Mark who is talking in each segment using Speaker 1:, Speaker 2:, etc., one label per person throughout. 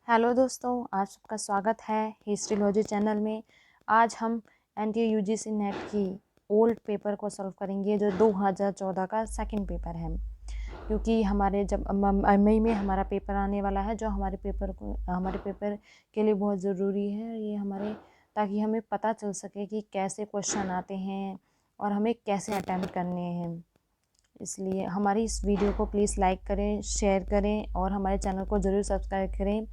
Speaker 1: Hello दोस्तों, आज सबका स्वागत है हिस्ट्रीलॉजी चैनल में। आज हम एनटीए यूजीसी नेट की ओल्ड पेपर को सॉल्व करेंगे जो 2014 का सेकंड पेपर है। क्योंकि हमारे जब मई में हमारा पेपर आने वाला है, जो हमारे पेपर के लिए बहुत ज़रूरी है। ये हमारे ताकि हमें पता चल सके कि कैसे क्वेश्चन आते हैं और हमें कैसे अटैम्प्ट करने हैं। इसलिए हमारी इस वीडियो को प्लीज़ लाइक करें, शेयर करें और हमारे चैनल को ज़रूर सब्सक्राइब करें,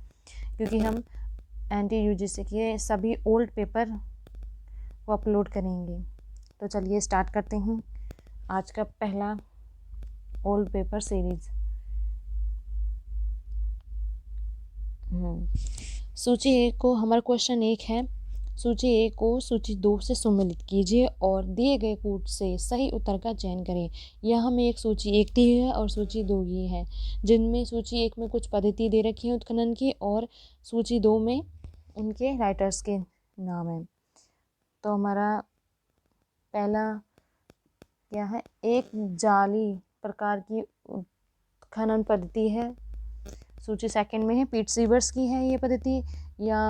Speaker 1: क्योंकि हम एनटीए यूजीसी के सभी ओल्ड पेपर को अपलोड करेंगे। तो चलिए स्टार्ट करते हैं आज का पहला ओल्ड पेपर सीरीज। सूची 1 को हमारा क्वेश्चन 1 है, सूची 1 को सूची 2 से सम्मिलित कीजिए और दिए गए कूट से सही उत्तर का चयन करें। यह हमें एक सूची 1 दी है और सूची 2 की है, जिनमें सूची 1 में कुछ पद्धति दे रखी है उत्खनन की और सूची 2 में उनके राइटर्स के नाम हैं। तो हमारा पहला क्या है, एक जाली प्रकार की खनन पद्धति है। सूची सेकंड में है, पीट सीवर्स की है ये पद्धति। या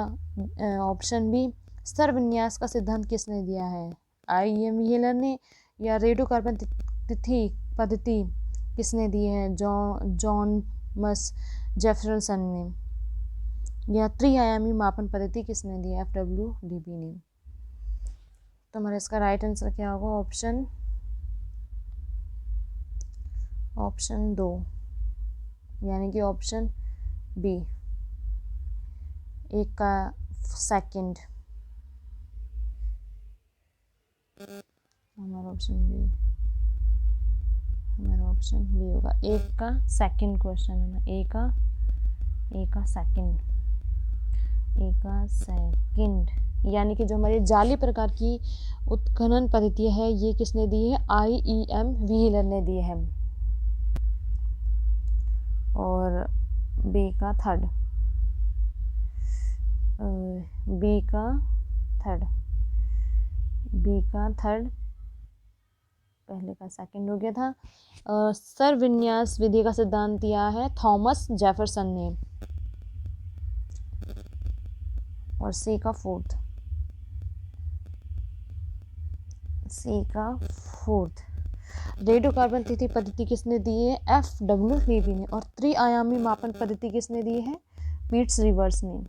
Speaker 1: ऑप्शन बी, स्तर विन्यास का सिद्धांत किसने दिया है, IEM व्हीलर ने। या रेडियो कार्बन तिथि पद्धति किसने दी है, जॉन मस जेफरसन ने। या त्रिआयामी मापन पद्धति किसने दी है, FW डीबी ने। तो हमारा इसका राइट आंसर क्या होगा, ऑप्शन 2 यानी कि ऑप्शन बी, 1 का सेकंड। हमारा ऑप्शन बी होगा, 1 का सेकंड क्वेश्चन है ना, 1 का सेकंड। यानी कि जो हमारी जाली प्रकार की उत्खनन पद्धति है ये किसने दी है, IEM व्हीलर ने दी है। और बी का थर्ड पहले का सेकंड हो गया था। स्तर विन्यास विधि का सिद्धांत दिया है थॉमस जेफरसन ने। और सी का फोर्थ रेडियो कार्बन तिथि पद्धति किसने दी है, FW डीबी ने। और त्रिआयामी मापन पद्धति किसने दी है, पीट्स रिवर्स ने।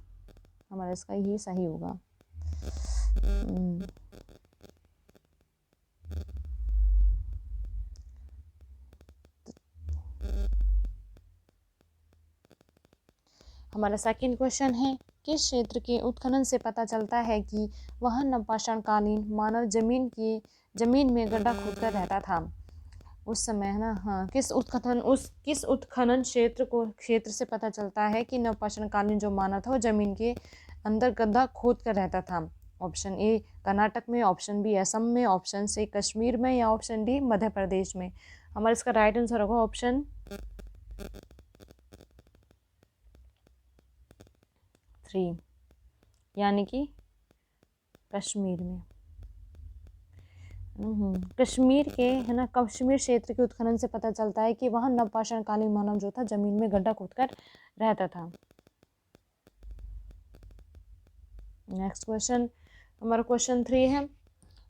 Speaker 1: हमारा इसका ये सही होगा। हमारा सेकंड क्वेश्चन है, किस क्षेत्र के उत्खनन से पता चलता है कि वह नवपाषाण कालीन मानव जमीन में गड्ढा खोदकर रहता था उस समय, है ना। हाँ, किस उत्खनन क्षेत्र से पता चलता है कि नवपाषाण कालीन जो मानव था वो जमीन के अंदर गड्ढा खोद कर रहता था। ऑप्शन ए कर्नाटक में, ऑप्शन बी असम में, ऑप्शन सी कश्मीर में, या ऑप्शन डी मध्य प्रदेश में। हमारा इसका राइट आंसर होगा ऑप्शन 3 यानी कि कश्मीर में। कश्मीर के, है ना, कश्मीर क्षेत्र के उत्खनन से पता चलता है कि वहाँ नवपाषाण कालीन मानव जो था जमीन में गड्ढा खोदकर रहता था। नेक्स्ट क्वेश्चन, हमारा क्वेश्चन 3 है,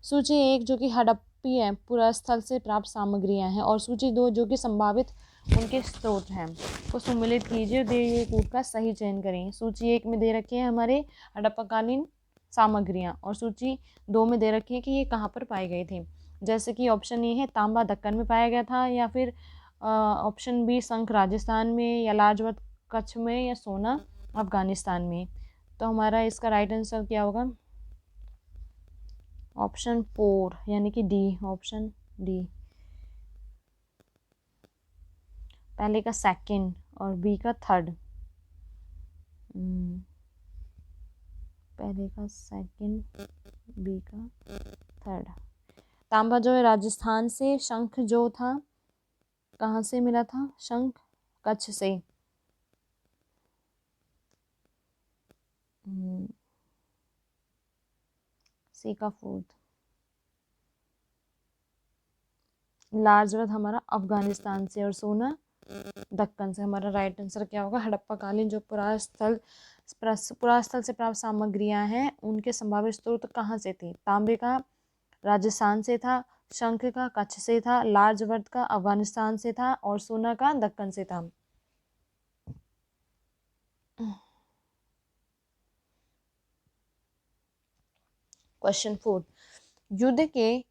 Speaker 1: सूची 1 जो कि हड़प्पी है पुरास्थल से प्राप्त सामग्रियां हैं और सूची 2 जो कि संभावित उनके स्रोत हैं को सम्मिलित कीजिए, दिए गए कूट का सही चयन करें। सूची 1 में दे रखे हैं हमारे हड़प्पाकालीन सामग्रियां और सूची 2 में दे रखी है कि ये कहाँ पर पाई गई थी। जैसे कि ऑप्शन ए है तांबा दक्कन में पाया गया था, या फिर ऑप्शन बी शंख राजस्थान में, या लाजवत कच्छ में, या सोना अफगानिस्तान में। तो हमारा इसका राइट आंसर क्या होगा, ऑप्शन 4 यानी कि डी, ऑप्शन डी, पहले का सेकंड और बी का थर्ड। पहले का सेकंड, बी का थर्ड। तांबा जो है राजस्थान से, शंख जो था कहाँ से मिला था, शंख कच्छ से। सी का फोर्थ। लाजवत हमारा अफगानिस्तान से और सोना दक्कन से। हमारा राइट आंसर क्या होगा? हड़प्पा कालीन जो पुरास्थल से प्राप्त सामग्रियां हैं उनके संभावित स्रोत कहाँ से थे? तांबे का राजस्थान से था, शंख का कच्छ से था, लार्जवर्द का अफगानिस्तान से था और सोना का दक्कन से था। क्वेश्चन 4, युद्ध के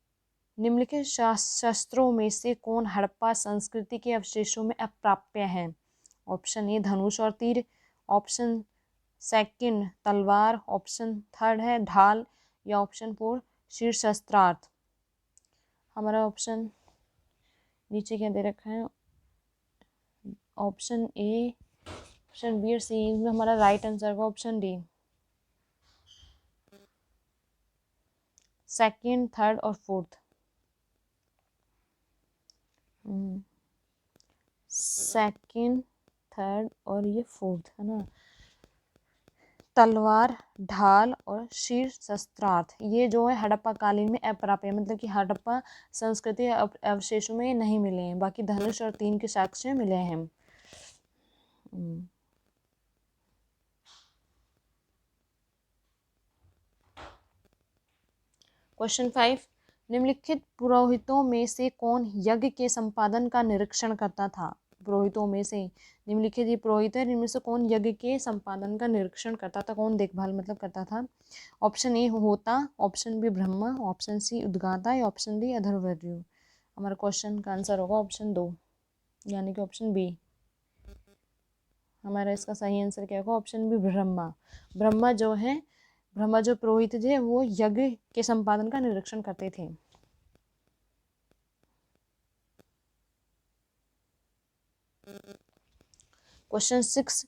Speaker 1: निम्नलिखित शस्त्रों में से कौन हड़प्पा संस्कृति के अवशेषों में अप्राप्य है? ऑप्शन ए धनुष और तीर, ऑप्शन सेकंड तलवार, ऑप्शन थर्ड है ढाल या ऑप्शन 4 शीर्षस्त्रार्थ। हमारा ऑप्शन नीचे क्या दे रखा है? ऑप्शन ए, ऑप्शन बी और सी में हमारा राइट आंसर होगा ऑप्शन डी, सेकंड, थर्ड और फोर्थ। सेकंड, थर्ड और ये फोर्थ है ना, तलवार, ढाल और शीर्षस्त्रार्थ, ये जो है हड़प्पा कालीन में अप्राप्य, मतलब कि हड़प्पा संस्कृति अवशेषों में नहीं मिले हैं, बाकी धनुष और तीन के साक्ष्य मिले हैं। क्वेश्चन 5, निम्नलिखित पुरोहितों में से कौन यज्ञ के संपादन का निरीक्षण करता था? पुरोहितों में से निम्नलिखित ये पुरोहित है, इनमें से कौन यज्ञ के संपादन का निरीक्षण करता था, कौन देखभाल मतलब करता था? ऑप्शन ए होता, option B Brahma, option C उद्गाता या ऑप्शन डी अधर्वणु। हमारा क्वेश्चन का आंसर होगा ऑप्शन 2 यानी कि ऑप्शन बी। हमारा इसका सही आंसर क्या होगा? Option B Brahma. ब्रह्मा जो है, ब्रह्मा जो पुरोहित थे वो यज्ञ के संपादन का निरीक्षण करते थे। क्वेश्चन 6,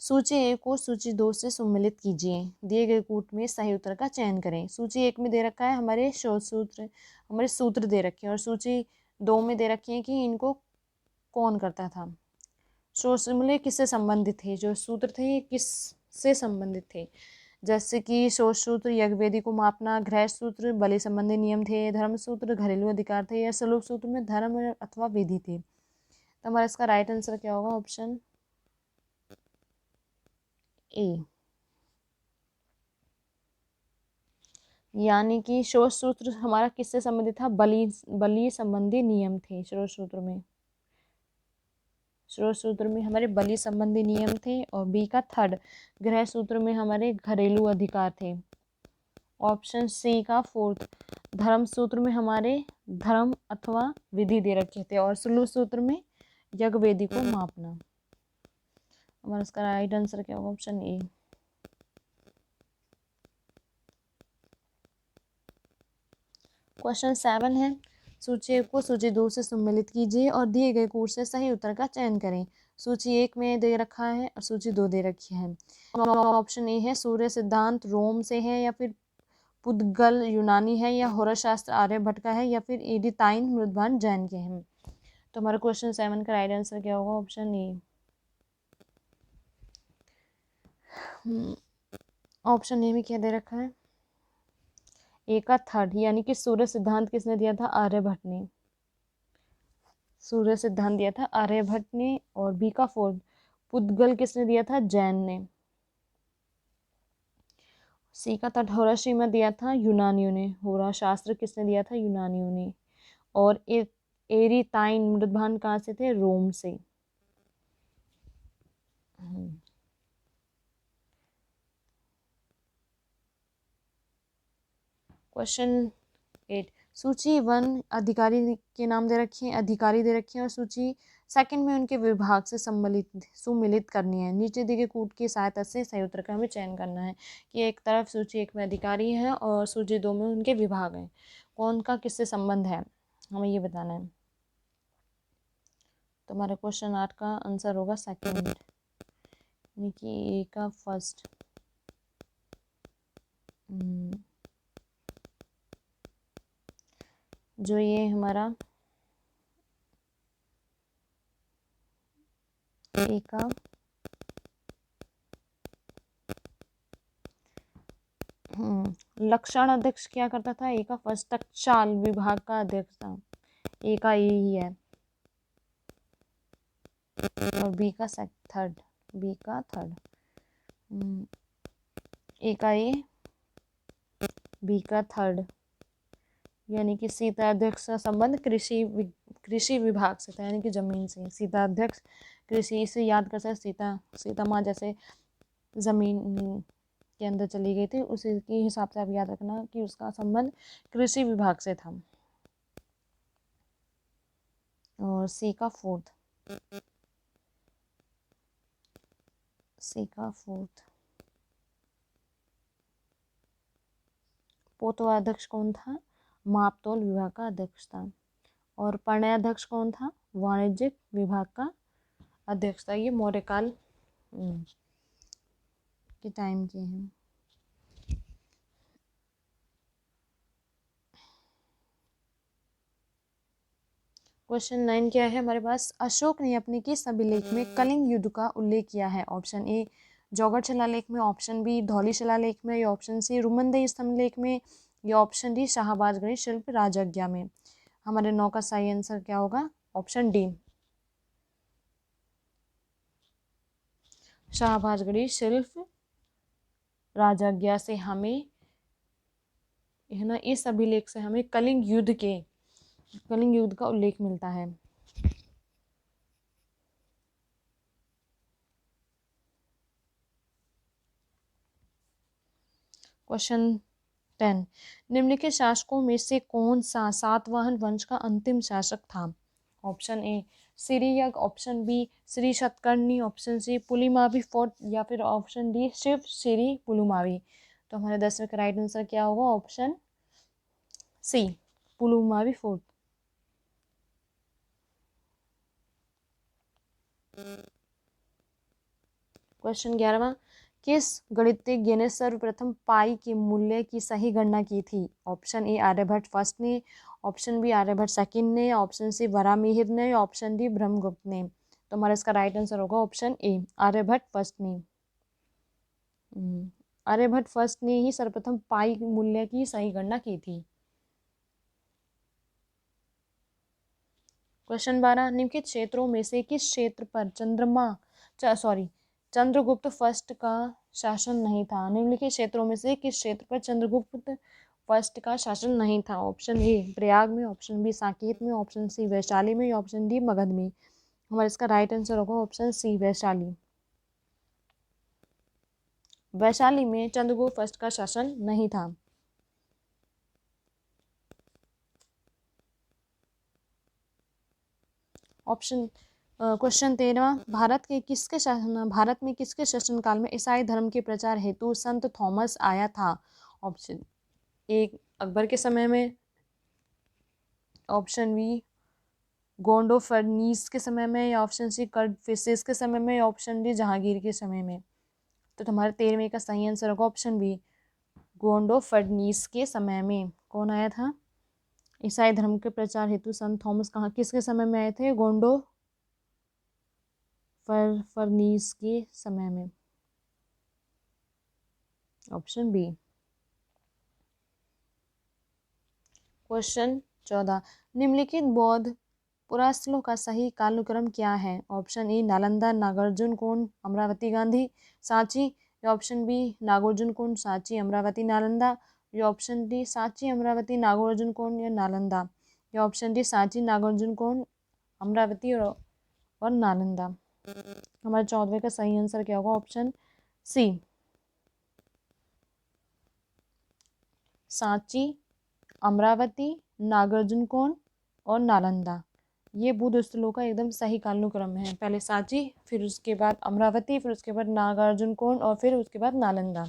Speaker 1: सूची 1 को सूची 2 से सम्मिलित कीजिए, दिए गए कूट में सही उत्तर का चयन करें। सूची 1 में दे रखा है हमारे शोध सूत्र, हमारे सूत्र दे रखे हैं, और सूची 2 में दे रखे हैं कि इनको कौन करता था। शोध मतलब किससे संबंधित थे, जो सूत्र थे ये किस से संबंधित थे? जैसे कि शोध सूत्र यज्ञवेदी को मापना, गृह सूत्र बलि संबंधी नियम थे, धर्म सूत्र घरेलू अधिकार थे, या सलूक सूत्र में धर्म अथवा विधि थे। तो हमारा इसका राइट आंसर क्या होगा? ऑप्शन ए, यानी कि शोध सूत्र हमारा किससे संबंधित था? बलि संबंधी नियम थे शोध सूत्र में। शोध सूत्र में हमारे बलि संबंधी नियम थे, और बी का थर्ड गृह सूत्र में हमारे घरेलू अधिकार थे। ऑप्शन सी का फोर्थ धर्म सूत्र में हमारे धर्म अथवा विधि दे रखे थे, और सुलू सूत्र में यज्ञ वेदी को मापना। हमारा इसका राइट आंसर क्या होगा? Option A. क्वेश्चन 7 है, सूची 1 को सूची 2 से सम्मिलित कीजिए और दिए गए कूट से सही उत्तर का चयन करें। सूची 1 में दे रखा है और सूची 2 दे रखी है। ऑप्शन ए है सूर्य सिद्धांत रोम से है, या फिर पुद्गल यूनानी है, या होरा शास्त्र आर्यभट्ट का है, या फिर एडिताइन मृदभान जैन के हैं। तो हमारा क्वेश्चन 7 का राइट आंसर क्या होगा? Option A. ऑप्शन ए में क्या दे रखा है? ए का थर्ड, यानी कि सूर्य सिद्धांत किसने दिया था? आर्यभट्ट ने। सूर्य सिद्धांत दिया था आर्यभट्ट ने। और बी का फोर्थ पुद्गल किसने दिया था? जैन ने। सी का थर्ड होरा श्रीमत दिया था यूनानियों ने। होरा शास्त्र किसने दिया था? यूनानियों ने। और एरिताइन मृदभान कहाँ से थे? रोम से। क्वेश्चन 8, सूची 1 अधिकारी के नाम दे रखे हैं, अधिकारी दे रखे हैं, और सूची 2 में उनके विभाग से सुमिलित करनी है। नीचे दिए गए कूट की सहायता से सही उत्तर का हमें चयन करना है कि एक तरफ सूची 1 में अधिकारी है और सूची 2 में उनके विभाग हैं, कौन का किससे संबंध है हमें ये बताना है। तो हमारे क्वेश्चन 8 का आंसर होगा सेकेंड, यानी कि ए का फर्स्ट। जो ये हमारा ए का लक्षण अध्यक्ष क्या करता था? ए का फर्स्ट टकसाल विभाग का अध्यक्ष था। ए का ए ही है। और बी का थर्ड, बी का थर्ड, ए का ए, बी का थर्ड, यानी कि सीता अध्यक्ष का संबंध कृषि विभाग से था, यानी कि जमीन से। सीता अध्यक्ष कृषि से याद कर सकते, सीता माँ जैसे जमीन के अंदर चली गई थी, उसी के हिसाब से आप याद रखना कि उसका संबंध कृषि विभाग से था। और सी का फोर्थ, सी का फोर्थ, पोतो अध्यक्ष कौन था? मापतोल विभाग का अध्यक्ष था। और प्रणय अध्यक्ष कौन था? वाणिज्यिक विभाग का अध्यक्ष था। ये मौर्यकाल के टाइम के हैं। क्वेश्चन 9 क्या है हमारे पास? अशोक ने अपने किस अभिलेख में कलिंग युद्ध का उल्लेख किया है? ऑप्शन ए जौगड़ शिलालेख में, ऑप्शन बी धौली शिलालेख में, या ऑप्शन सी रुमनदेही स्तंभलेख में, या ऑप्शन डी शाहबाजगढ़ी शिल्प राजज्ञा में। हमारे 9 का सही आंसर क्या होगा? ऑप्शन डी, शाहबाजगढ़ी शिल्प राजज्ञा से हमें, है ना, इस अभिलेख से हमें कलिंग युद्ध का उल्लेख मिलता है। क्वेश्चन 10, निम्नलिखित शासकों में से कौन सा सातवाहन वंश का अंतिम शासक था? ऑप्शन ए सिरियक, option B Shri Satakarni, option C Pulumavi fourth, या फिर ऑप्शन डी शिव श्री पुलुमावी। तो हमारे 10वें का राइट आंसर क्या होगा? Option C Pulumavi fourth. Question 11वां, किस गणितज्ञ ने सर्वप्रथम पाई के मूल्य की सही गणना की थी? ऑप्शन ए आर्यभट्ट फर्स्ट ने, ऑप्शन बी आर्यभट्ट सेकंड ने, ऑप्शन सी वराहमिहिर ने, ऑप्शन डी ब्रह्मगुप्त ने। तो हमारा इसका राइट आंसर होगा ऑप्शन ए आर्यभट्ट फर्स्ट ने। आर्यभट्ट फर्स्ट ने ही सर्वप्रथम पाई मूल्य की सही गणना की थी। क्वेश्चन 12, निम्नलिखित क्षेत्रों में से किस क्षेत्र पर चंद्रगुप्त फर्स्ट का शासन नहीं था? निम्नलिखित क्षेत्रों में से किस क्षेत्र पर चंद्रगुप्त फर्स्ट का शासन नहीं था? ऑप्शन ए प्रयाग में, ऑप्शन बी साकेत में, ऑप्शन सी वैशाली में, या ऑप्शन डी मगध में। हमारा इसका राइट आंसर होगा ऑप्शन सी वैशाली। वैशाली में चंद्रगुप्त फर्स्ट का शासन नहीं था। क्वेश्चन 13, भारत में किसके शासनकाल में ईसाई धर्म के प्रचार हेतु संत थॉमस आया था? ऑप्शन ए अकबर के समय में, ऑप्शन बी गोंडोफर्नीस के समय में, या ऑप्शन सी कर्डफिसेस के समय में, या ऑप्शन डी जहांगीर के समय में। तो तुम्हारे 13वें का सही आंसर होगा ऑप्शन बी गोंडोफर्नीस के समय में। कौन आया था ईसाई धर्म के प्रचार हेतु? संत थॉमस कहाँ किसके समय में आए थे? फर्नीस के समय में। Option B. क्वेश्चन 14, निम्नलिखित बौद्ध पुरास्थलों का सही कालानुक्रम क्या है? ऑप्शन ए नालंदा नागार्जुन कोंड अमरावती गांधी सांची, या ऑप्शन बी नागार्जुन कोंड सांची अमरावती नालंदा, या ऑप्शन डी सांची अमरावती नागार्जुन कोंड या नालंदा, या ऑप्शन डी सांची नागार्जुन कोंड अमरावती और नालंदा। हमारे 14वें का सही आंसर क्या होगा? ऑप्शन सी सांची अमरावती नागार्जुन कोंड और नालंदा। ये बौद्ध स्थलों का एकदम सही कालानुक्रम है। पहले सांची, फिर उसके बाद अमरावती, फिर उसके बाद नागार्जुन कोंड और फिर उसके बाद नालंदा।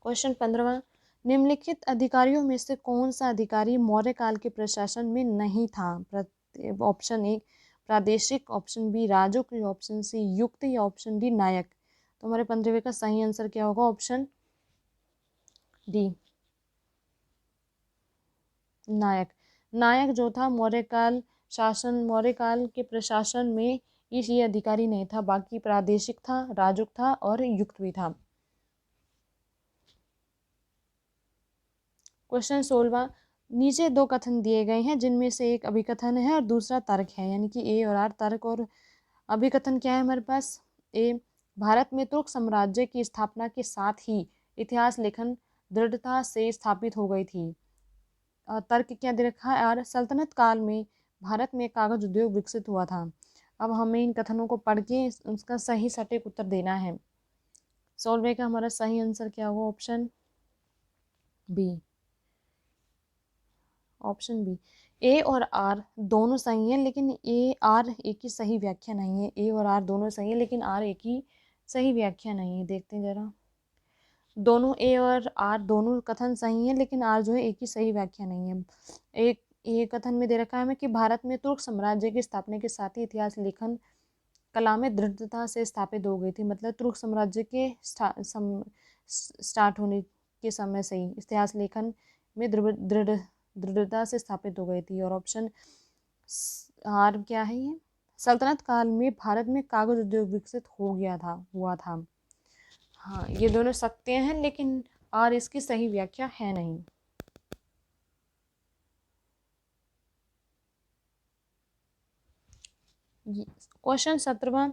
Speaker 1: क्वेश्चन 15, निम्नलिखित अधिकारियों में से कौन सा अधिकारी मौर्य काल के प्रशासन में नहीं था? ऑप्शन ए प्रादेशिक, ऑप्शन बी राजुक, ऑप्शन सी युक्त, या ऑप्शन डी नायक। तो हमारे 15वें का सही आंसर क्या होगा? ऑप्शन डी नायक। नायक जो था मौर्य काल के प्रशासन में ये अधिकारी नहीं था, बाकी प्रादेशिक था, राजुक था और युक्त भी था। क्वेश्चन 16, नीचे दो कथन दिए गए हैं जिनमें से एक अभिकथन है और दूसरा तर्क है, यानी कि ए और आर तर्क और अभिकथन क्या है हमारे पास। ए, भारत में तुर्क साम्राज्य की स्थापना के साथ ही इतिहास लेखन दृढ़ता से स्थापित हो गई थी। तर्क क्या दे रखा है, और सल्तनत काल में भारत में कागज उद्योग विकसित हुआ था। अब हमें इन कथनों को पढ़ के उसका सही सटीक उत्तर देना है। सॉल्व का हमारा सही आंसर क्या होगा, ऑप्शन बी। ऑप्शन बी, ए और आर दोनों सही हैं, लेकिन ए आर एक ही सही व्याख्या नहीं है। ए और आर दोनों सही है, लेकिन आर एक ही सही व्याख्या नहीं है। देखते हैं जरा, दोनों ए और आर दोनों कथन सही है, लेकिन आर जो है एक ही सही व्याख्या नहीं है। एक कथन में दे रखा है हमें कि भारत में तुर्क साम्राज्य की स्थापना के साथ ही इतिहास लेखन कला में दृढ़ता से स्थापित हो गई थी। मतलब तुर्क साम्राज्य के स्टार्ट होने के समय से ही इतिहास लेखन में दृढ़ता से स्थापित हो गई थी। और ऑप्शन आर क्या है, ये सल्तनत काल में भारत में कागज उद्योग विकसित हो गया था, हुआ था। हाँ, ये दोनों सत्य हैं, लेकिन आर इसकी सही व्याख्या है नहीं। क्वेश्चन 17वां,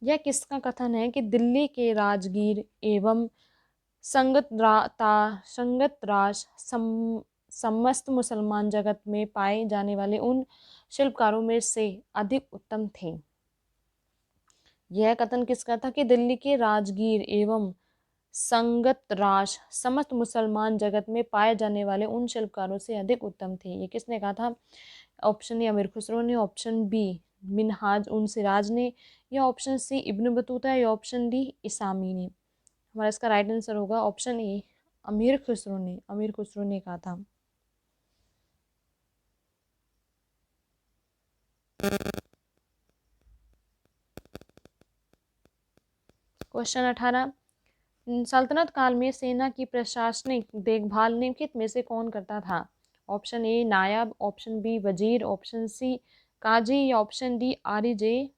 Speaker 1: यह किसका कथन है कि दिल्ली के राजगीर एवं संगत राज समस्त मुसलमान जगत में पाए जाने वाले उन शिल्पकारों में से अधिक उत्तम थे। यह कथन किसका था कि दिल्ली के राजगीर एवं संगत राज समस्त मुसलमान जगत में पाए जाने वाले उन शिल्पकारों से अधिक उत्तम थे। ये किसने कहा था? ऑप्शन ए अमीर खुसरो ने, ऑप्शन बी मिनहाज उन सिराज ने, या ऑप्शन सी इब्न बतूता, या ऑप्शन डी इसामी ने। हमारा इसका राइट आंसर होगा ऑप्शन ए अमीर खुसरो ने। अमीर खुसरो ने कहा था। क्वेश्चन 18, सल्तनत काल में सेना की प्रशासनिक देखभाल निम्नलिखित में से कौन करता था? ऑप्शन ए नायब, ऑप्शन बी वजीर, ऑप्शन सी काजी, या ऑप्शन डी आरी जे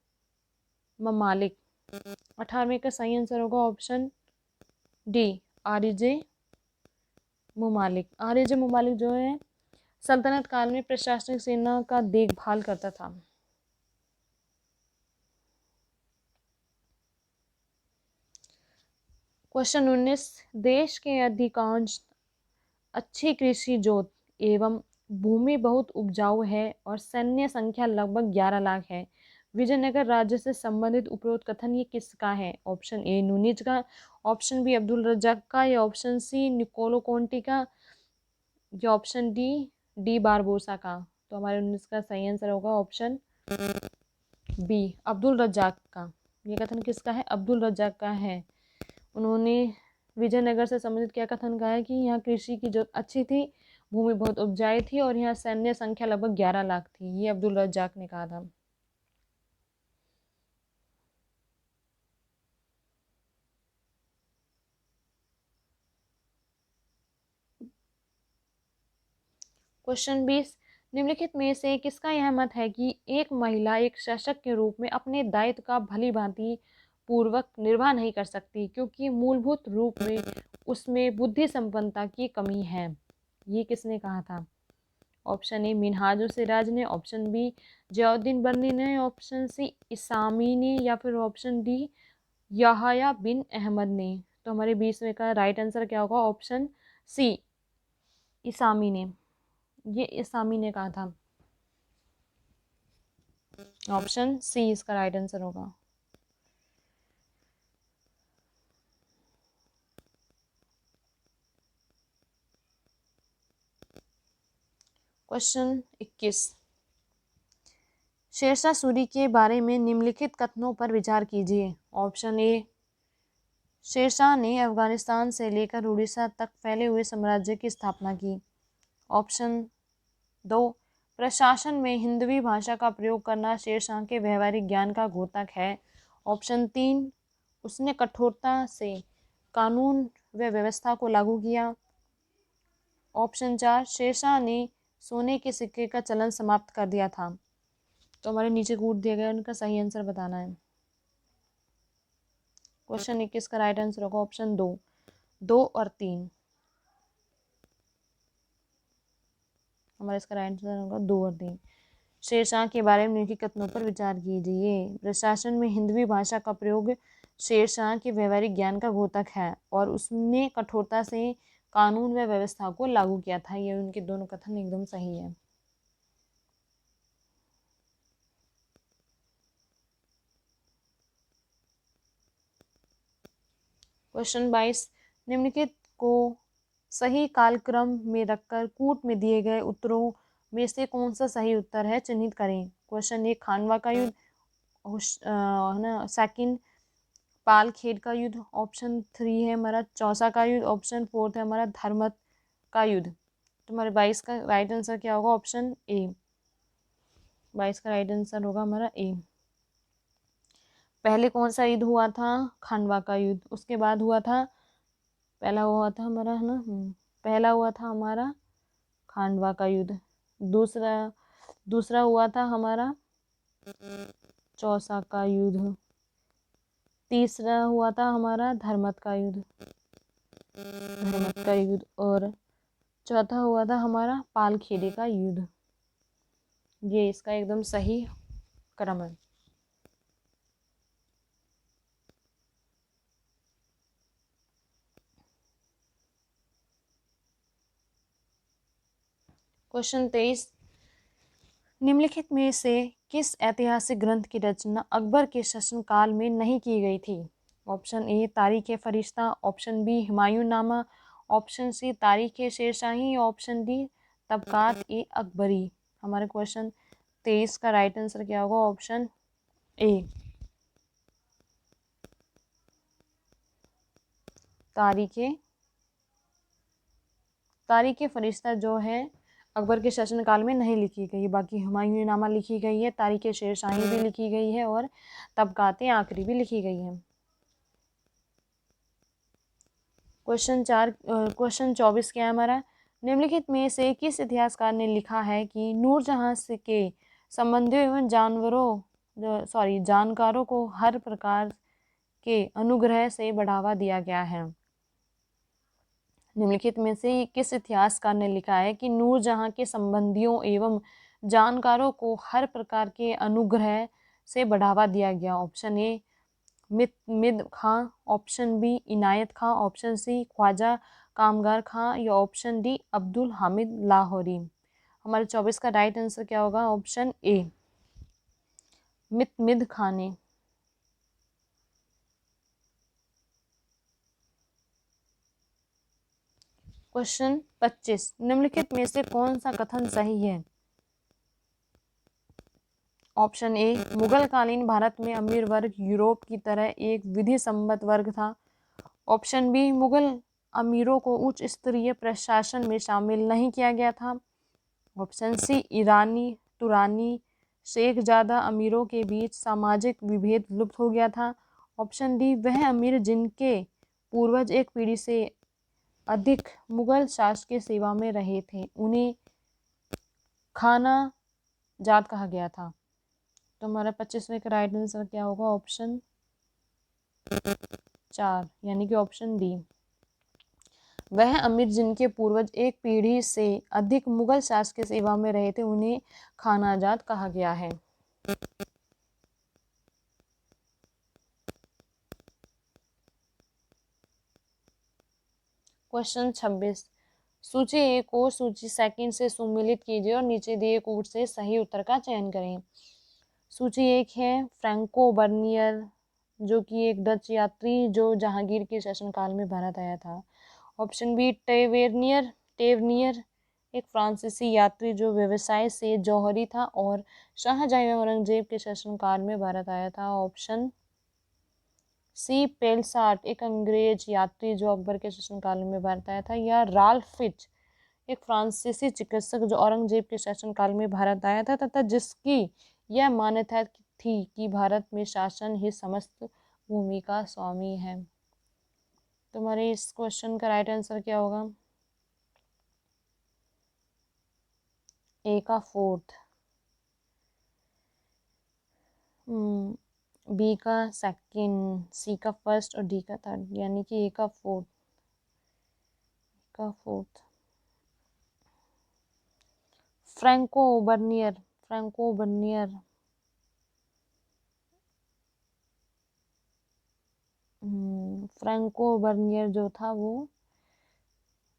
Speaker 1: ममालिक। 18वें का सही आंसर होगा ऑप्शन डी आरी जे ममालिक। आरी जे ममालिक जो है सल्तनत काल में प्रशासनिक सेना का देखभाल करता था। क्वेश्चन 19, देश के अधिकांश अच्छी कृषि जोत एवं भूमि बहुत उपजाऊ है और सैन्य संख्या लगभग 11 लाख है। विजयनगर राज्य से संबंधित उपरोक्त कथन ये किसका है? ऑप्शन ए नूनीज का, ऑप्शन बी अब्दुल रज्जाक का, या ऑप्शन सी निकोलो कोंटी का, या ऑप्शन डी डी बारबोसा का। तो हमारे 19 का सही आंसर होगा ऑप्शन बी अब्दुल रज्जाक का। ये कथन किसका है? अब्दुल रज्जाक का है। उन्होंने विजयनगर से संबंधित क्या कथन कहा है कि यहाँ कृषि की जो अच्छी थी, भूमि बहुत उपजाऊ थी और यहाँ सैन्य संख्या लगभग 11 लाख थी। ये अब्दुल रज्जाक ने कहा था। क्वेश्चन 20, निम्नलिखित में से किसका यह मत है कि एक महिला एक शासक के रूप में अपने दायित्व का भली भांति पूर्वक निर्वाह नहीं कर सकती क्योंकि मूलभूत रूप में उसमें बुद्धि संपन्नता की कमी है? ये किसने कहा था? ऑप्शन ए मिनहाज सिराज ने, ऑप्शन बी जियाउद्दीन बर्नी ने, ऑप्शन सी इसामी ने, या फिर ऑप्शन डी याहया बिन अहमद ने। तो हमारे 20वें का राइट आंसर क्या होगा? ऑप्शन सी इसामी ने। ये इसामी ने कहा था। ऑप्शन सी इसका राइट आंसर होगा। क्वेश्चन 21, शेरशाह सूरी के बारे में निम्नलिखित कथनों पर विचार कीजिए। ऑप्शन ए शेरशाह ने अफगानिस्तान से लेकर उड़ीसा तक फैले हुए साम्राज्य की स्थापना की। ऑप्शन 2, प्रशासन में हिंदवी भाषा का प्रयोग करना शेरशाह के व्यवहारिक ज्ञान का द्योतक है। ऑप्शन 3, उसने कठोरता से कानून व व्यवस्था को लागू किया। ऑप्शन 4, शेरशाह ने सोने के सिक्के का चलन समाप्त कर दिया था। तो हमारे नीचे कूट दिए गए, उनका सही आंसर बताना है। क्वेश्चन 21 का राइट आंसर होगा ऑप्शन 2, 2 और 3। हमारा इसका राइट आंसर होगा 2 और 3। शेरशाह के बारे में निम्नलिखित कथनों पर विचार कीजिए। प्रशासन में हिंदवी भाषा का प्रयोग शेरशाह के व्यवहारिक ज्ञान का द्योतक है और उसने कठोरता से कानून व व्यवस्था को लागू किया था। ये उनके दोनों कथन एकदम सही है। क्वेश्चन 22, निम्नलिखित को सही कालक्रम में रखकर कूट में दिए गए उत्तरों में से कौन सा सही उत्तर है, चिन्हित करें। क्वेश्चन 1, खानवा का युद्ध, है ना। सेकंड, पालखेड़ का युद्ध। ऑप्शन 3 है हमारा चौसा का युद्ध। ऑप्शन 4 है हमारा धर्मत का युद्ध। तुम्हारे 22 का राइट आंसर क्या होगा? Option A. 22 का राइट आंसर होगा हमारा ए। पहले कौन सा युद्ध हुआ था? खानवा का युद्ध। उसके बाद हुआ था, पहला हुआ था हमारा, है ना, पहला हुआ था हमारा खानवा का युद्ध। दूसरा दूसरा हुआ था हमारा चौसा का युद्ध। तीसरा हुआ था हमारा धर्मत का युद्ध, और चौथा हुआ था हमारा पालखेड़े का युद्ध। ये इसका एकदम सही क्रम है। क्वेश्चन 23, निम्नलिखित में से किस ऐतिहासिक ग्रंथ की रचना अकबर के शासनकाल में नहीं की गई थी? ऑप्शन ए Tarikh i Firishta. Option B Humayunnama. Option C Tarikh i Shershahi. Option D Tabaqat i Akbari. हमारे क्वेश्चन 23 का राइट आंसर क्या होगा? ऑप्शन ए तारीख ए फरिश्ता जो है अकबर के शासनकाल में नहीं लिखी गई। बाकी हुमायूंनामा लिखी गई है, तारीख ए शेरशाही भी लिखी गई है और तबकात आखिरी भी लिखी गई है। क्वेश्चन 24 क्या है हमारा? निम्नलिखित में से किस इतिहासकार ने लिखा है कि नूरजहां के संबंधियों एवं जानकारों को हर प्रकार के अनुग्रह से बढ़ावा दिया गया है? निम्नलिखित में से किस इतिहासकार ने लिखा है कि नूरजहां के संबंधियों एवं जानकारों को हर प्रकार के अनुग्रह से बढ़ावा दिया गया? ऑप्शन ए मिद Khan. Option B Inayat Khan. Option C Khwaja Kamgar Khan या ऑप्शन डी अब्दुल हामिद लाहौरी। हमारे 24 का राइट आंसर क्या होगा? ऑप्शन ए मिद खां ने। क्वेश्चन 25, निम्नलिखित में से कौन सा कथन सही है? ऑप्शन ए मुगल कालीन भारत में अमीर वर्ग यूरोप की तरह एक विधि सम्मत वर्ग था। ऑप्शन बी मुगल अमीरों को उच्च स्तरीय प्रशासन में शामिल नहीं किया गया था। ऑप्शन सी ईरानी तुरानी शेखजादा अमीरों के बीच सामाजिक विभेद लुप्त हो गया था। ऑप्शन डी वह अमीर जिनके पूर्वज एक पीढ़ी से अधिक मुगल शासक की सेवा में रहे थे उन्हें खाना जात कहा गया था। तो हमारा 25वें का राइट आंसर क्या होगा? ऑप्शन 4 यानी कि ऑप्शन डी। वह अमीर जिनके पूर्वज एक पीढ़ी से अधिक मुगल शासक की सेवा में रहे थे उन्हें खानाजात कहा गया है। क्वेश्चन 26, सूची ए को सूची सेकंड से सुमेलित कीजिए और नीचे दिए कूट से सही उत्तर का चयन करें। सूची 1 है फ्रैंको बर्नियर, जो कि एक डच यात्री जो जहांगीर के शासनकाल में भारत आया था। ऑप्शन बी टेवनियर एक फ्रांसीसी यात्री जो व्यवसाय से जौहरी था और शाहजहां औरंगजेब के शासनकाल में भारत आया था। ऑप्शन सी पेलसाट एक अंग्रेज यात्री जो अकबर के शासनकाल में भारत आया था। या राल्फ फिच एक फ्रांसीसी चिकित्सक जो औरंगजेब के शासनकाल में भारत आया था तथा जिसकी यह मान्यता थी कि भारत में शासन ही समस्त भूमि का स्वामी है। तुम्हारे इस क्वेश्चन का राइट आंसर क्या होगा? ए का फोर्थ, बी का सेकंड, सी का फर्स्ट और डी का थर्ड, यानी कि ए का fourth. Francois Bernier, Francois Bernier, Francois Bernier जो था वो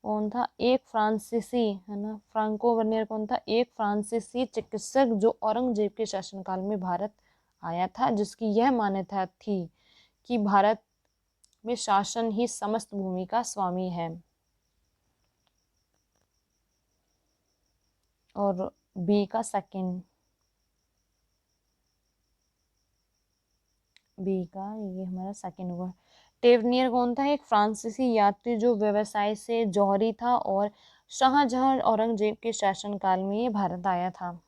Speaker 1: कौन था? एक फ्रांसीसी, है ना। फ्रैंको बर्नियर कौन था? एक फ्रांसीसी चिकित्सक जो औरंगजेब के शासनकाल में भारत आया था, जिसकी यह मान्यता थी कि भारत में शासन ही समस्त भूमि का स्वामी है। और बी का सेकंड, बी का ये हमारा सेकंड होगा। टेवनियर कौन था? एक फ्रांसीसी यात्री जो व्यवसाय से जौहरी था और शाहजहां औरंगजेब के शासनकाल में ये भारत आया था।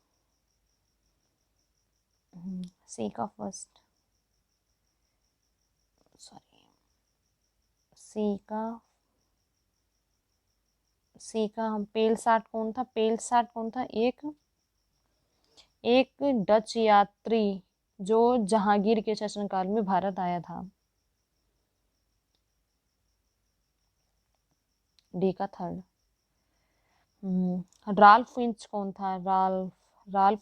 Speaker 1: सी का फर्स्ट, सॉरी, सी का पेलसाट कौन था? पेलसाट कौन था? एक डच यात्री जो जहांगीर के शासनकाल में भारत आया था। डी का थर्ड। राल्फ फिंच कौन था? राल्फ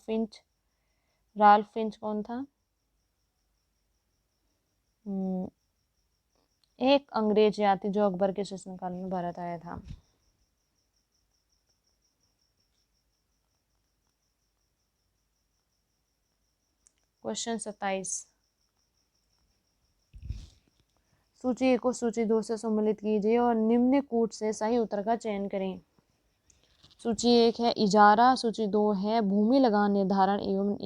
Speaker 1: फिंच कौन था? एक अंग्रेज यात्री जो अकबर के शासनकाल में भारत आया था। क्वेश्चन 27, सूची 1 को सूची 2 से सम्मिलित कीजिए और निम्न कूट से सही उत्तर का चयन करें। सूची 1 है इजारा, सूची 2 है भूमि लगान निर्धारण एवं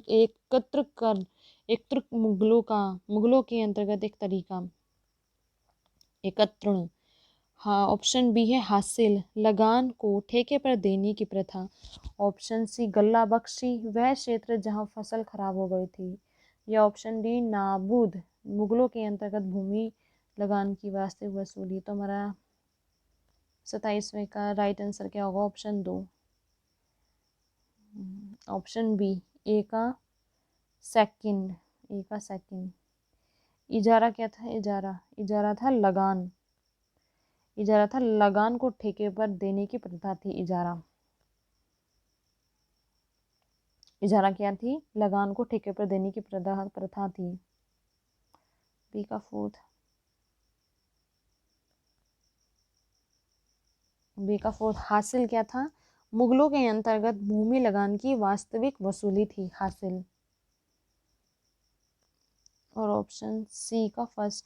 Speaker 1: एकत्र मुगलों के अंतर्गत एक तरीका, एकत्रण। हाँ, ऑप्शन बी है हासिल, लगान को ठेके पर देने की प्रथा। ऑप्शन सी गल्ला बख्शी, वह क्षेत्र जहाँ फसल खराब हो गई थी। या ऑप्शन डी नाबूद, मुगलों के अंतर्गत भूमि लगान की वास्तविक वसूली। तो हमारा 27वें का राइट आंसर क्या होगा? ऑप्शन 2, ऑप्शन बी, ए का सेकंड, ए का सेकंड। इजारा क्या था? इजारा था लगान, इजारा था लगान को ठेके पर देने की प्रथा थी। इजारा क्या थी? लगान को ठेके पर देने की प्रथा थी। बी का फोर्थ, हासिल क्या था? मुगलों के अंतर्गत भूमि लगान की वास्तविक वसूली थी हासिल। और ऑप्शन सी का फर्स्ट,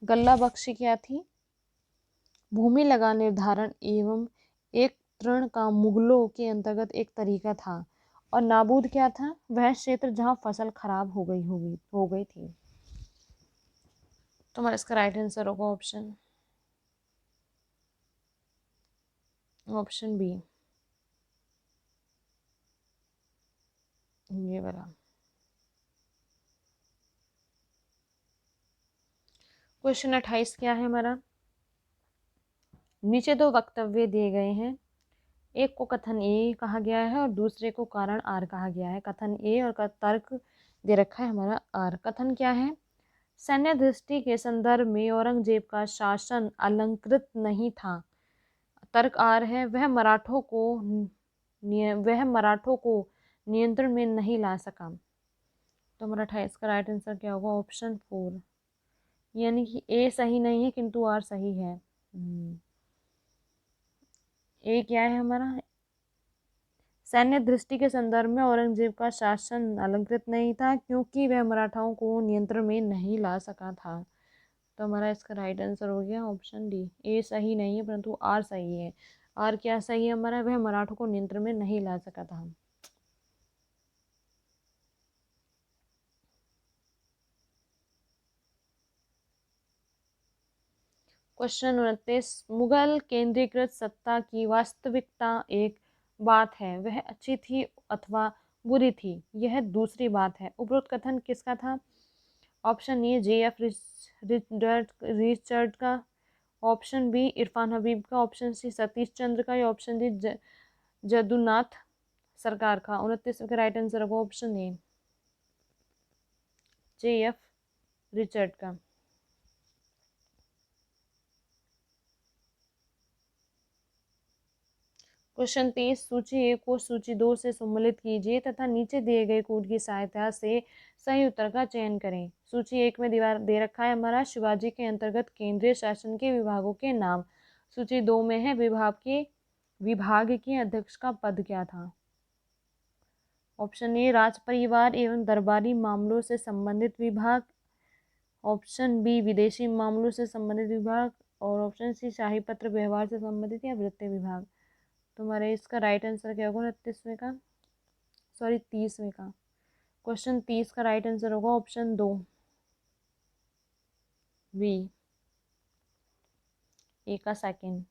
Speaker 1: गल्ला बख्शी क्या थी? भूमि लगान निर्धारण एवं एक ऋण का मुगलों के अंतर्गत एक तरीका था। और नाबूद क्या था? वह क्षेत्र जहां फसल खराब हो गई थी। तो हमारा इसका राइट आंसर होगा ऑप्शन बी, ये वाला। क्वेश्चन 28 क्या है हमारा? नीचे दो वक्तव्य दिए गए हैं, एक को कथन ए कहा गया है और दूसरे को कारण आर कहा गया है। कथन ए और का तर्क दे रखा है हमारा आर। कथन क्या है? सैन्य दृष्टि के संदर्भ में औरंगजेब का शासन अलंकृत नहीं था। तर्क आर है वह मराठों को नियंत्रण में नहीं ला सका। तो हमारा 28 का राइट आंसर क्या होगा? ऑप्शन 4, यानी कि ए सही नहीं है किंतु आर सही है। ए क्या है हमारा? सैन्य दृष्टि के संदर्भ में औरंगजेब का शासन अलंकृत नहीं था क्योंकि वह मराठाओं को नियंत्रण में नहीं ला सका था। तो हमारा इसका राइट आंसर हो गया ऑप्शन डी। ए सही नहीं है परंतु आर सही है। आर क्या सही है हमारा? वह मराठों को नियंत्रण में नहीं ला सका था। क्वेश्चन 29, मुगल केंद्रीकृत सत्ता की वास्तविकता एक बात है, वह अच्छी थी अथवा बुरी थी, यह दूसरी बात है। उपरोक्त कथन किसका था? ऑप्शन ए JF रिचर्ड का, ऑप्शन बी इरफान हबीब का, ऑप्शन सी सतीश चंद्र का, या ऑप्शन डी जदुनाथ सरकार का। 29 का राइट आंसर होगा ऑप्शन ए JF रिचर्ड का। क्वेश्चन 30, सूची 1 को सूची 2 से सम्मिलित कीजिए तथा नीचे दिए गए कोड की सहायता से सही उत्तर का चयन करें। सूची 1 में दीवार दे रखा है हमारा शिवाजी के अंतर्गत केंद्रीय शासन के विभागों के नाम। सूची 2 में है विभाग के अध्यक्ष का पद क्या था। ऑप्शन ए राज परिवार एवं दरबारी मामलों से संबंधित विभाग, ऑप्शन बी विदेशी मामलों से संबंधित विभाग, और ऑप्शन सी शाही पत्र व्यवहार से संबंधित या वित्तीय विभाग। तुम्हारे इसका राइट आंसर क्या होगा 29वें का, सॉरी 30वें का। क्वेश्चन 30 का राइट आंसर होगा ऑप्शन 2 बी, ए का सेकंड,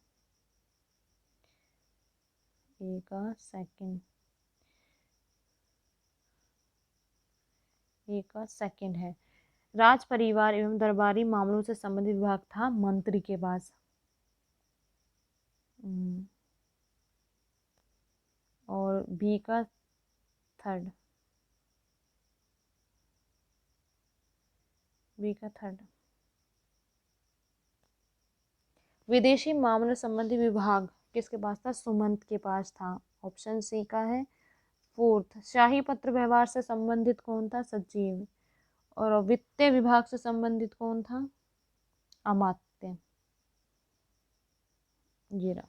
Speaker 1: ए का सेकंड, ए का सेकंड है। राज परिवार एवं दरबारी मामलों से संबंधित विभाग था मंत्री के पास। और बी का थर्ड, बी का थर्ड। विदेशी मामलों संबंधी विभाग किसके पास था, सुमंत के पास था। ऑप्शन सी का है फोर्थ। शाही पत्र व्यवहार से संबंधित कौन था, सचिव। और वित्तीय विभाग से संबंधित कौन था, अमात्य। ये रहा।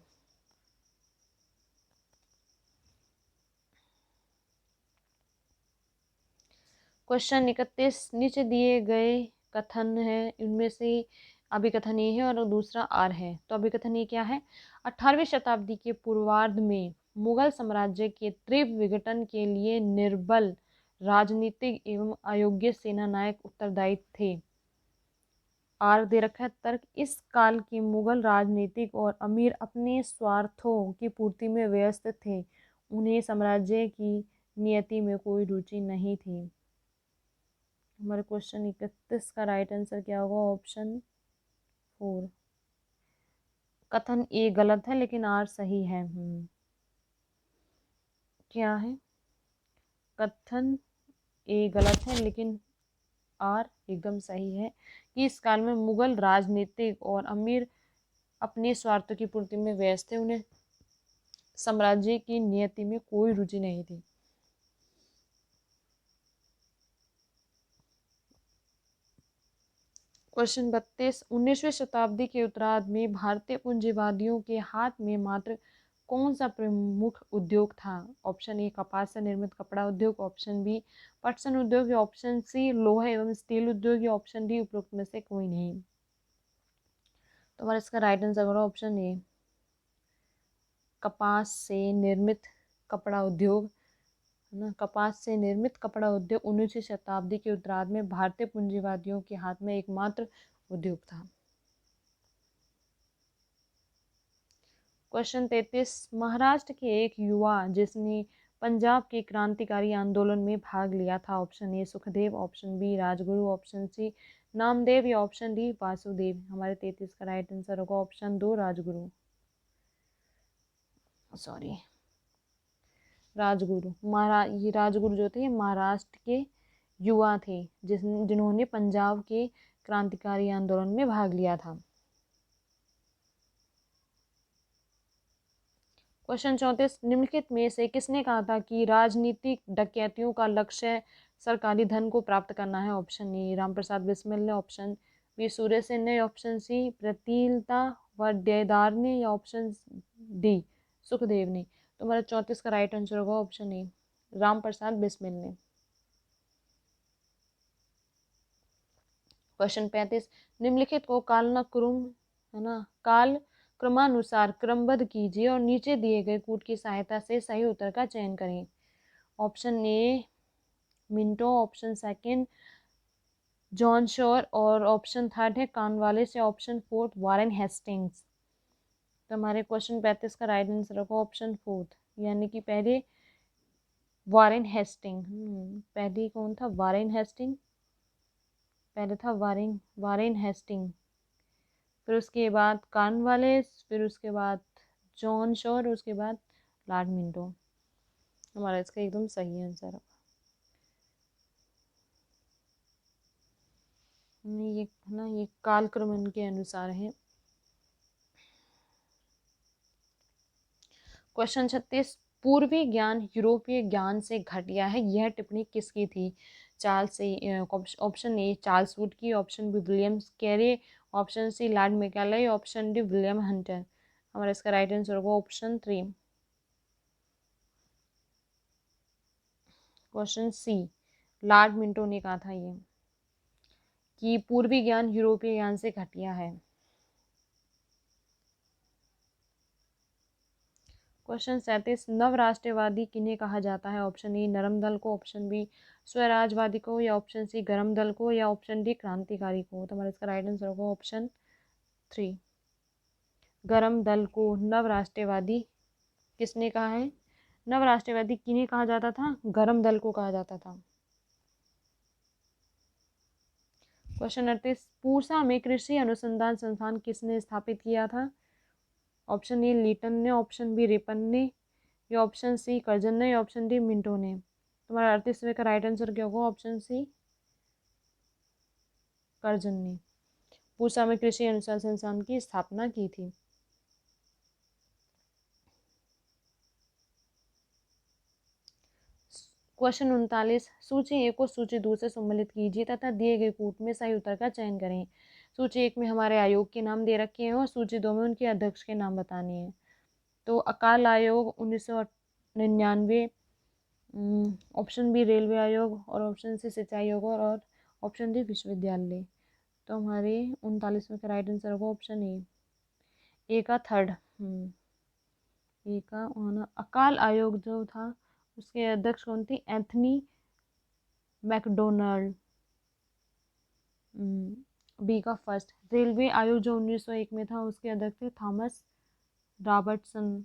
Speaker 1: क्वेश्चन 31, नीचे दिए गए कथन है, इनमें से अभिकथन ए है और दूसरा आर है। तो अभिकथन ए क्या है, 18वीं शताब्दी के पूर्वार्ध में मुगल साम्राज्य के तीव्र विघटन के लिए निर्बल राजनीतिक एवं अयोग्य सेना नायक उत्तरदायी थे। आर दे रखा है तर्क, इस काल के मुगल राजनीतिक और अमीर अपने स्वार्थों की पूर्ति में व्यस्त थे, उन्हें साम्राज्य की नियति में कोई रुचि नहीं थी। हमारे क्वेश्चन 31 का राइट आंसर क्या होगा, ऑप्शन 4। कथन ए गलत है लेकिन आर सही है। क्या है, कथन ए गलत है लेकिन आर एकदम सही है कि इस काल में मुगल राजनीतिक और अमीर अपने स्वार्थों की पूर्ति में व्यस्त थे, उन्हें साम्राज्य की नियति में कोई रुचि नहीं थी। क्वेश्चन 32, 19वीं शताब्दी के उत्तरार्ध में भारतीय पूंजीवादियों के हाथ में मात्र कौन सा प्रमुख उद्योग था। ऑप्शन ए कपास से निर्मित कपड़ा उद्योग, ऑप्शन बी पटसन उद्योग, या ऑप्शन सी लोहा एवं स्टील उद्योग, या ऑप्शन डी उपरोक्त में से कोई नहीं। तो हमारा इसका राइट आंसर होगा ऑप्शन ए कपास से निर्मित कपड़ा उद्योग, है ना। कपास से निर्मित कपड़ा उद्योग 19वीं शताब्दी के उत्तरार्ध में भारतीय पूंजीवादियों के हाथ में एकमात्र उद्योग था। क्वेश्चन 33, महाराष्ट्र के एक युवा जिसने पंजाब के क्रांतिकारी आंदोलन में भाग लिया था। Option A Sukhdev, option B Rajguru, option C Namdev, या ऑप्शन डी वासुदेव। हमारे 33 का राइट आंसर होगा ऑप्शन 2 राजगुरु, सॉरी राजगुरु। ये राजगुरु जो थे महाराष्ट्र के युवा थे जिन्होंने पंजाब के क्रांतिकारी आंदोलन में भाग लिया था। क्वेश्चन 34, निम्नलिखित में से किसने कहा था कि राजनीतिक डकैतियों का लक्ष्य सरकारी धन को प्राप्त करना है। ऑप्शन ए रामप्रसाद बिस्मिल ने, ऑप्शन बी सूर्य सेन ने, ऑप्शन सी प्रतीलता वडेदार ने, या ऑप्शन डी सुखदेव ने। तो हमारा 34 का राइट आंसर होगा ऑप्शन ए रामप्रसाद बिस्मिल ने। क्वेश्चन 35, निम्नलिखित को कालक्रम, है ना, काल क्रमानुसार क्रमबद्ध कीजिए और नीचे दिए गए कूट की सहायता से सही उत्तर का चयन करें। Option A Minto, option second John Shore, और ऑप्शन थर्ड है कॉर्नवालिस, या ऑप्शन फोर्थ वारेन हेस्टिंग्स। तो हमारे क्वेश्चन 35 का राइट आंसर होगा ऑप्शन फोर्थ, यानी कि पहले वारेन हेस्टिंग। पहले कौन था, वारेन हेस्टिंग, पहले था वारेन हेस्टिंग, फिर उसके बाद कॉर्नवालिस, फिर उसके बाद जॉन शोर, उसके बाद लॉर्ड मिंटो। हमारा इसका एकदम सही आंसर है। ये ना, ये कालक्रम के अनुसार है। क्वेश्चन 36, पूर्वी ज्ञान यूरोपीय ज्ञान से घटिया है, यह टिप्पणी किसकी थी? Charles option A Charles Wood की, option B Williams Carey, option C Lord Macaulay, option D William Hunter. हमारा इसका राइट आंसर होगा option 3, question C, Lord Minto ने कहा था ये कि पूर्वी ज्ञान यूरोपीय ज्ञान से घटिया है। क्वेश्चन 37, नव राष्ट्रवादी किन्हें कहा जाता है? ऑप्शन ए नरम दल को, ऑप्शन बी स्वराजवादी को, या ऑप्शन सी गरम दल को, या ऑप्शन डी क्रांतिकारी को। तो हमारा इसका राइट आंसर होगा ऑप्शन 3, गरम दल को नव राष्ट्रवादी किसने कहा है? नव राष्ट्रवादी किन्हें कहा जाता था? गरम दल को कहा जाता था। क्वेश्चन 38, पूसा में कृषि अनुसंधान संस्थान किसने स्थापित किया था? ऑप्शन ए लीटन ने, ऑप्शन बी रिपन ने, या ऑप्शन सी कर्जन ने, या ऑप्शन डी मिंटो ने। तुम्हारा 38वें का राइट आंसर क्या होगा? ऑप्शन सी कर्जन ने पूसा में कृषि अनुसंधान संस्थान की स्थापना की थी। क्वेश्चन 39, सूची ए को सूची 2 से सम्मिलित कीजिए तथा दिए गए कूट में सही उत्तर का चयन करें। सूची 1 में हमारे आयोग के नाम दे रखे हैं और सूची 2 में उनके अध्यक्ष के नाम बताने हैं। तो अकाल आयोग 1999, ऑप्शन बी रेलवे आयोग, और ऑप्शन सी सिंचाई आयोग, और ऑप्शन डी विश्वविद्यालय। तो हमारे 39वें का राइट आंसर होगा ऑप्शन ए का थर्ड। ए का अकाल आयोग जो था उसके अध्यक्ष कौन थी? Anthony MacDonald. बी का फर्स्ट। रेलवे आयोग जो 1901 में था उसके अध्यक्ष थे थॉमस रॉबर्टसन।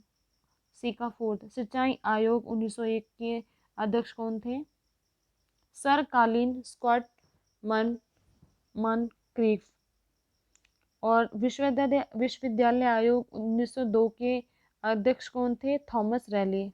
Speaker 1: सी का फोर्थ। सिंचाई आयोग 1901 के अध्यक्ष कौन थे? सर कालिन स्कॉट मनक्रीफ। और विश्वविद्यालय आयोग 1902 के अध्यक्ष कौन थे? Thomas Raleigh.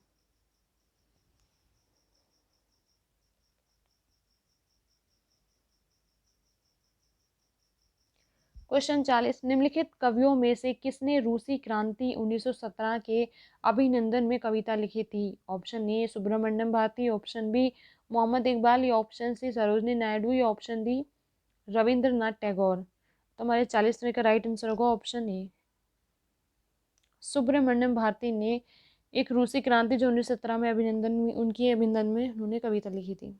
Speaker 1: क्वेश्चन 40, निम्नलिखित कवियों में से किसने रूसी क्रांति 1917 के अभिनंदन में कविता लिखी थी? Option A Subramaniam Bharati, option B Mohammad Iqbal, या ऑप्शन सी सरोजनी नायडू, या ऑप्शन डी रविंद्रनाथ टैगोर। तो हमारे 40वें का राइट आंसर होगा ऑप्शन ए सुब्रमण्यम भारती ने एक रूसी क्रांति जो 1917 में उनकी अभिनंदन में उन्होंने कविता लिखी थी।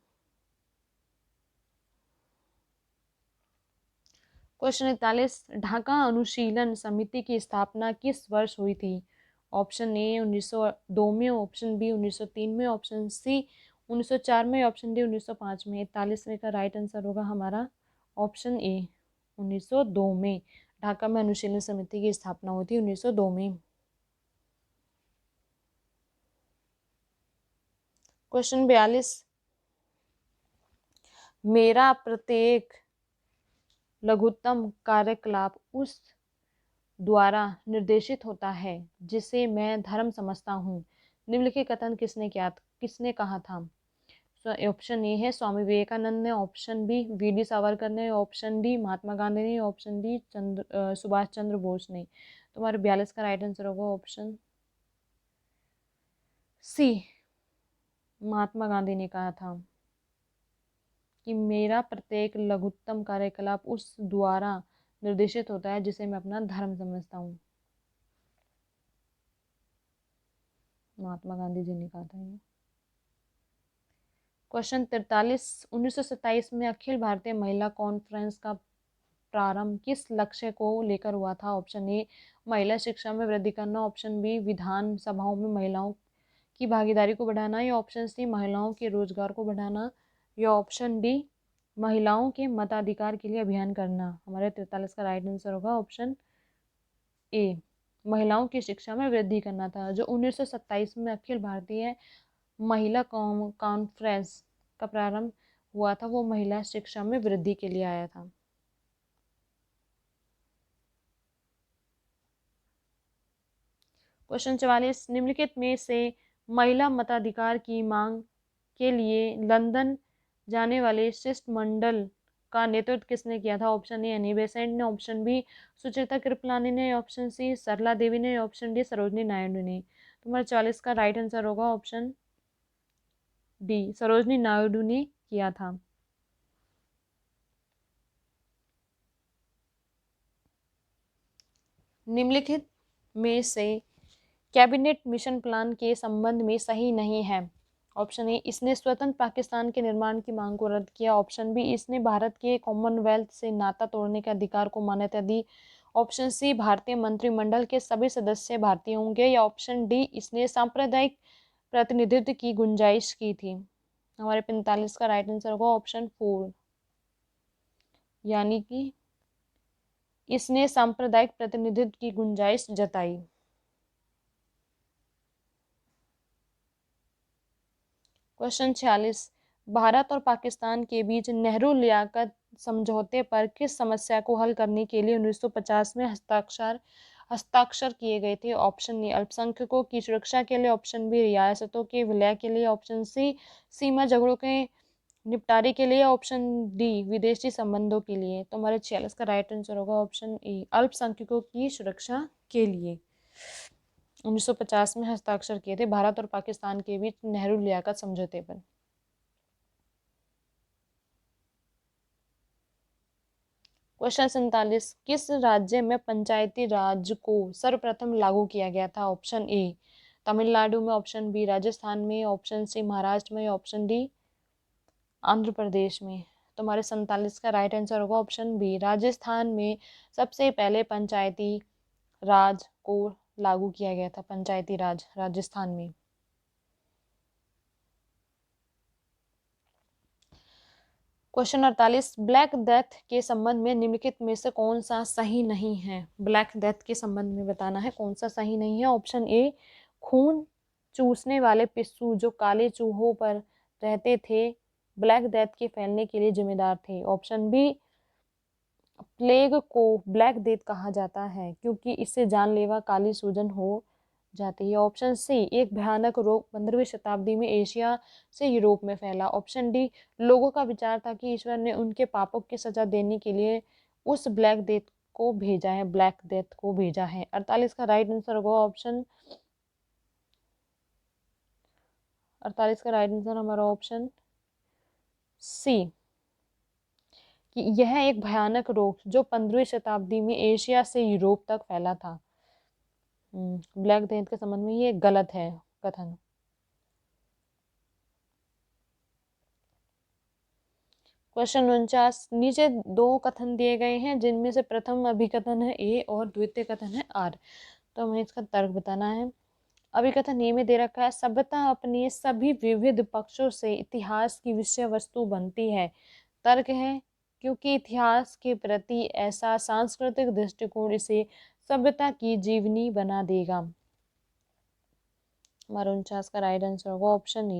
Speaker 1: क्वेश्चन 41, ढाका अनुशीलन समिति की स्थापना किस वर्ष हुई थी? ऑप्शन ए 1902 में, ऑप्शन बी 1903 में, ऑप्शन सी 1904 में, ऑप्शन डी 1905 में। 41वें का राइट आंसर होगा हमारा ऑप्शन ए 1902 में। ढाका में अनुशीलन समिति की स्थापना हुई थी 1902 में। क्वेश्चन 42, मेरा प्रत्येक लघुत्तम कार्यकलाप उस द्वारा निर्देशित होता है जिसे मैं धर्म समझता हूँ। निम्नलिखित कथन किसने कहा था? ऑप्शन ए है स्वामी विवेकानंद ने, ऑप्शन बी वी.डी. सावरकर ने, ऑप्शन डी महात्मा गांधी ने, ऑप्शन डी सुभाष चंद्र बोस ने। तुम्हारे 42 का राइट आंसर होगा ऑप्शन सी महात्मा गांधी ने कहा था कि मेरा प्रत्येक लघुत्तम कार्यकलाप उस द्वारा निर्देशित होता है जिसे मैं अपना धर्म समझता हूँ। महात्मा गांधी जी ने कहा था ये। क्वेश्चन 43, 1927 में अखिल भारतीय महिला कॉन्फ्रेंस का प्रारंभ किस लक्ष्य को लेकर हुआ था? ऑप्शन ए महिला शिक्षा में वृद्धि करना, ऑप्शन बी विधान सभाओं में महिलाओं की भागीदारी को बढ़ाना, या ऑप्शन सी महिलाओं के रोजगार को बढ़ाना, या ऑप्शन डी महिलाओं के मताधिकार के लिए अभियान करना। हमारे 43 का राइट आंसर होगा ऑप्शन ए महिलाओं की शिक्षा में वृद्धि करना था। जो 1927 में अखिल भारतीय महिला कॉन्फ्रेंस का प्रारंभ हुआ था वो महिला शिक्षा में वृद्धि के लिए आया था। क्वेश्चन 44, निम्नलिखित में से महिला मताधिकार की मांग के लिए लंदन जाने वाले शिष्टमंडल का नेतृत्व किसने किया था? ऑप्शन ए एनी बेसेंट ने, ऑप्शन बी सुचेता कृपलानी ने, ऑप्शन सी सरला देवी ने, ऑप्शन डी सरोजनी नायडू ने। तुम्हारा 40 का राइट आंसर होगा ऑप्शन डी, सरोजनी नायडू ने किया था। निम्नलिखित में से कैबिनेट मिशन प्लान के संबंध में सही नहीं है। ऑप्शन ए, इसने स्वतंत्र पाकिस्तान के निर्माण की मांग को रद्द किया। ऑप्शन बी, इसने भारत के कॉमनवेल्थ से नाता तोड़ने के अधिकार को मान्यता दी। ऑप्शन सी, भारतीय मंत्रिमंडल के सभी सदस्य भारतीय होंगे। या ऑप्शन डी, इसने सांप्रदायिक प्रतिनिधित्व की गुंजाइश की थी। हमारे 45 का राइट आंसर होगा ऑप्शन 4, यानी कि इसने सांप्रदायिक प्रतिनिधित्व की गुंजाइश जताई। क्वेश्चन 46, भारत और पाकिस्तान के बीच नेहरू लियाकत समझौते पर किस समस्या को हल करने के लिए 1950 में हस्ताक्षर किए गए थे। ऑप्शन ए, अल्पसंख्यकों की सुरक्षा के लिए। ऑप्शन बी, रियासतों के विलय के लिए। ऑप्शन सी, सीमा झगड़ों के निपटारे के लिए। ऑप्शन डी, विदेशी संबंधों के लिए। तो हमारे 46 का राइट आंसर होगा ऑप्शन ए, अल्पसंख्यकों की सुरक्षा के लिए। 1950 में हस्ताक्षर किए थे भारत और पाकिस्तान के बीच नेहरू लियाकत समझौते पर। क्वेश्चन 47, किस राज्य में पंचायती राज को सर्वप्रथम लागू किया गया था। ऑप्शन ए, तमिलनाडु में। ऑप्शन बी, राजस्थान में। ऑप्शन सी, महाराष्ट्र में। ऑप्शन डी, आंध्र प्रदेश में। तो हमारे 47 का राइट आंसर होगा ऑप्शन बी, राजस्थान में सबसे पहले पंचायती राज को लागू किया गया था। पंचायती राज राजस्थान में। क्वेश्चन 48, ब्लैक डेथ के संबंध में निम्नलिखित में से कौन सा सही नहीं है। ब्लैक डेथ के संबंध में बताना है कौन सा सही नहीं है। ऑप्शन ए, खून चूसने वाले पिस्सू जो काले चूहों पर रहते थे ब्लैक डेथ के फैलने के लिए जिम्मेदार थे। ऑप्शन बी, प्लेग को ब्लैक डेथ कहा जाता है क्योंकि इससे जानलेवा काली सूजन हो जाती है। ऑप्शन सी, एक भयानक रोग 15वीं शताब्दी में एशिया से यूरोप में फैला। ऑप्शन डी, लोगों का विचार था कि ईश्वर ने उनके पापों की सजा देने के लिए उस ब्लैक डेथ को भेजा है, ब्लैक डेथ को भेजा है। 48 का राइट आंसर होगा ऑप्शन 48 का राइट आंसर हमारा ऑप्शन सी, कि यह एक भयानक रोग जो 15वीं शताब्दी में एशिया से यूरोप तक फैला था। ब्लैक डेथ के संबंध में ये गलत है कथन। क्वेश्चन 49, नीचे दो कथन दिए गए हैं जिनमें से प्रथम अभिकथन है ए और द्वितीय कथन है आर। तो हमें इसका तर्क बताना है। अभिकथन ए में दे रखा है, सभ्यता अपने सभी विविध पक्षों से इतिहास की विषय वस्तु बनती है। तर्क है क्योंकि इतिहास के प्रति ऐसा सांस्कृतिक दृष्टिकोण इसे सभ्यता की जीवनी बना देगा। हमारा 49 का राइट आंसर होगा ऑप्शन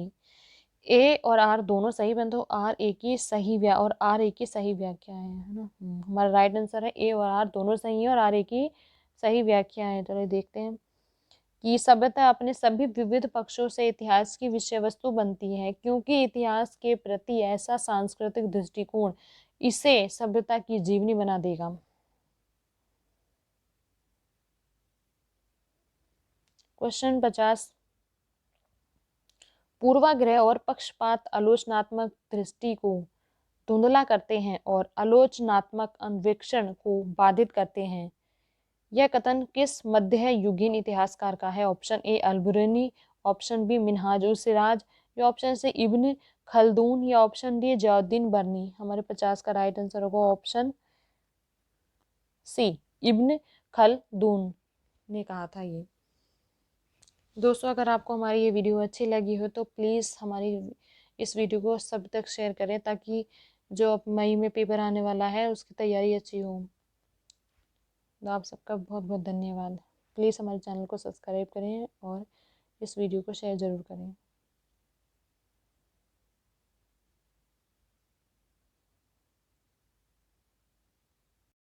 Speaker 1: ए और आर दोनों सही बन, तो आर ए की सही और आर ए की सही व्याख्या है ना। हमारा राइट आंसर है ए और आर दोनों सही है और आर ए की सही व्याख्या है। चलिए देखते हैं कि सभ्यता अपने सभी विविध पक्षों से इतिहास की विषय वस्तु बनती है क्योंकि इतिहास के प्रति ऐसा सांस्कृतिक दृष्टिकोण इसे सभ्यता की जीवनी बना देगा। क्वेश्चन 50, पूर्वाग्रह और पक्षपात आलोचनात्मक दृष्टि को धुंधला करते हैं और आलोचनात्मक अन्वेषण को बाधित करते हैं। यह कथन किस मध्ययुगीन इतिहासकार का है। Option A, Al-Biruni. Option B, Minhaj us Siraj. या ऑप्शन सी, इब्न खलदून। या ऑप्शन डी, जियाउद्दीन बर्नी। हमारे 50 का राइट आंसर होगा ऑप्शन सी, इब्न खलदून ने कहा था ये। दोस्तों, अगर आपको हमारी ये वीडियो अच्छी लगी हो तो प्लीज़ हमारी इस वीडियो को सब तक शेयर करें ताकि जो अब मई में पेपर आने वाला है उसकी तैयारी अच्छी हो। तो आप सबका बहुत बहुत धन्यवाद। प्लीज़ हमारे चैनल को सब्सक्राइब करें और इस वीडियो को शेयर ज़रूर करें।